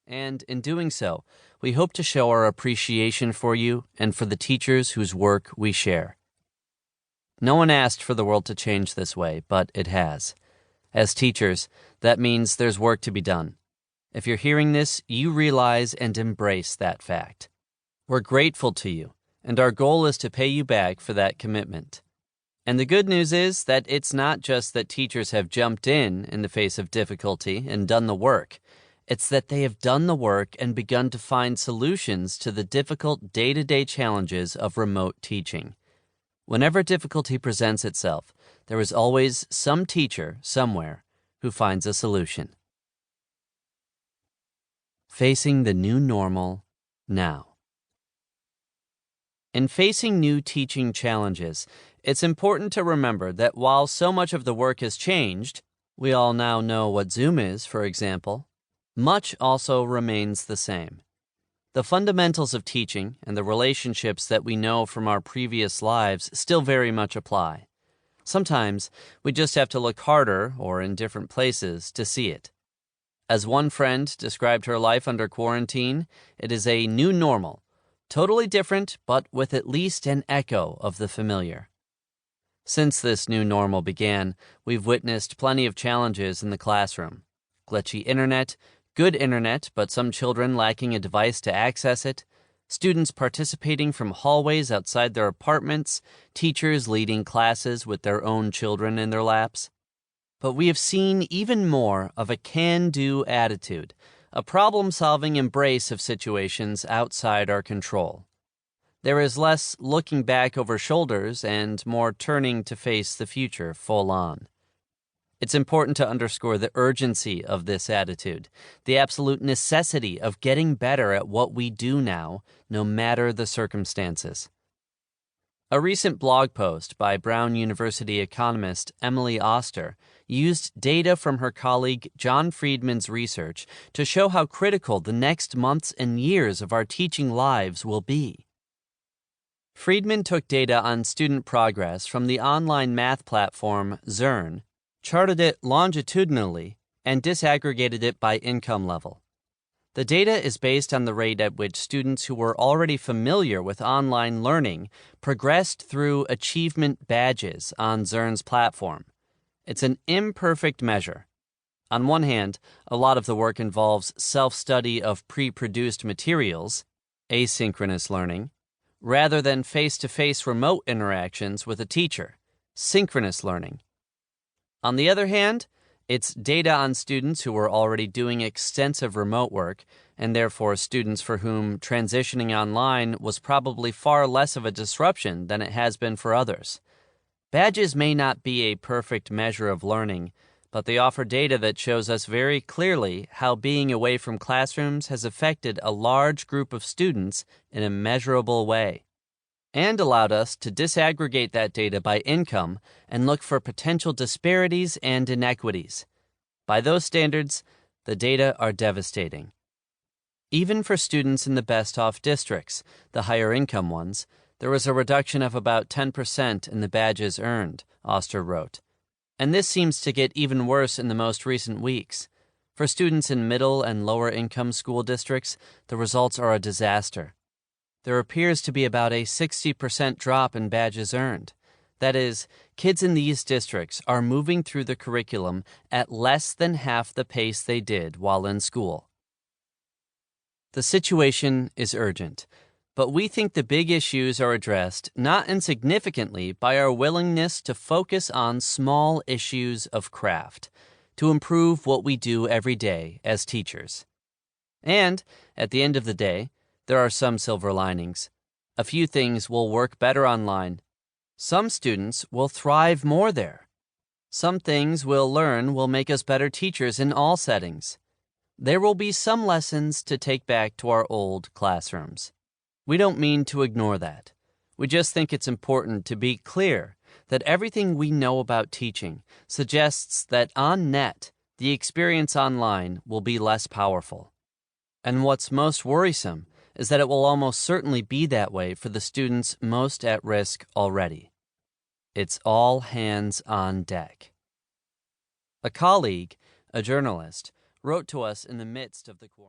and in doing so, we hope to show our appreciation for you and for the teachers whose work we share. No one asked for the world to change this way, but it has. As teachers, that means there's work to be done. If you're hearing this, you realize and embrace that fact. We're grateful to you, and our goal is to pay you back for that commitment. And the good news is that it's not just that teachers have jumped in the face of difficulty and done the work. It's that they have done the work and begun to find solutions to the difficult day-to-day challenges of remote teaching. Whenever difficulty presents itself, there is always some teacher somewhere who finds a solution. Facing the new normal now. In facing new teaching challenges, it's important to remember that while so much of the work has changed, we all now know what Zoom is, for example, much also remains the same. The fundamentals of teaching and the relationships that we know from our previous lives still very much apply. Sometimes we just have to look harder or in different places to see it. As one friend described her life under quarantine, it is a new normal, totally different but with at least an echo of the familiar. Since this new normal began, we've witnessed plenty of challenges in the classroom. Glitchy internet, good internet but some children lacking a device to access it, students participating from hallways outside their apartments, teachers leading classes with their own children in their laps. But we have seen even more of a can-do attitude, a problem-solving embrace of situations outside our control. There is less looking back over shoulders and more turning to face the future full on. It's important to underscore the urgency of this attitude, the absolute necessity of getting better at what we do now, no matter the circumstances. A recent blog post by Brown University economist Emily Oster used data from her colleague John Friedman's research to show how critical the next months and years of our teaching lives will be. Friedman took data on student progress from the online math platform Zearn, charted it longitudinally, and disaggregated it by income level. The data is based on the rate at which students who were already familiar with online learning progressed through achievement badges on Zearn's platform. It's an imperfect measure. On one hand, a lot of the work involves self-study of pre-produced materials, asynchronous learning, rather than face-to-face remote interactions with a teacher, synchronous learning. On the other hand, it's data on students who were already doing extensive remote work, and therefore students for whom transitioning online was probably far less of a disruption than it has been for others. Badges may not be a perfect measure of learning, but they offer data that shows us very clearly how being away from classrooms has affected a large group of students in a measurable way, and allowed us to disaggregate that data by income and look for potential disparities and inequities. By those standards, the data are devastating. Even for students in the best-off districts, the higher income ones, there was a reduction of about 10% in the badges earned, Oster wrote. And this seems to get even worse in the most recent weeks. For students in middle and lower income school districts, the results are a disaster. There appears to be about a 60% drop in badges earned. That is, kids in these districts are moving through the curriculum at less than half the pace they did while in school. The situation is urgent, but we think the big issues are addressed not insignificantly by our willingness to focus on small issues of craft, to improve what we do every day as teachers. And, at the end of the day, there are some silver linings. A few things will work better online. Some students will thrive more there. Some things we'll learn will make us better teachers in all settings. There will be some lessons to take back to our old classrooms. We don't mean to ignore that. We just think it's important to be clear that everything we know about teaching suggests that on net, the experience online will be less powerful. And what's most worrisome is that it will almost certainly be that way for the students most at risk already. It's all hands on deck. A colleague, a journalist, wrote to us in the midst of the quarantine.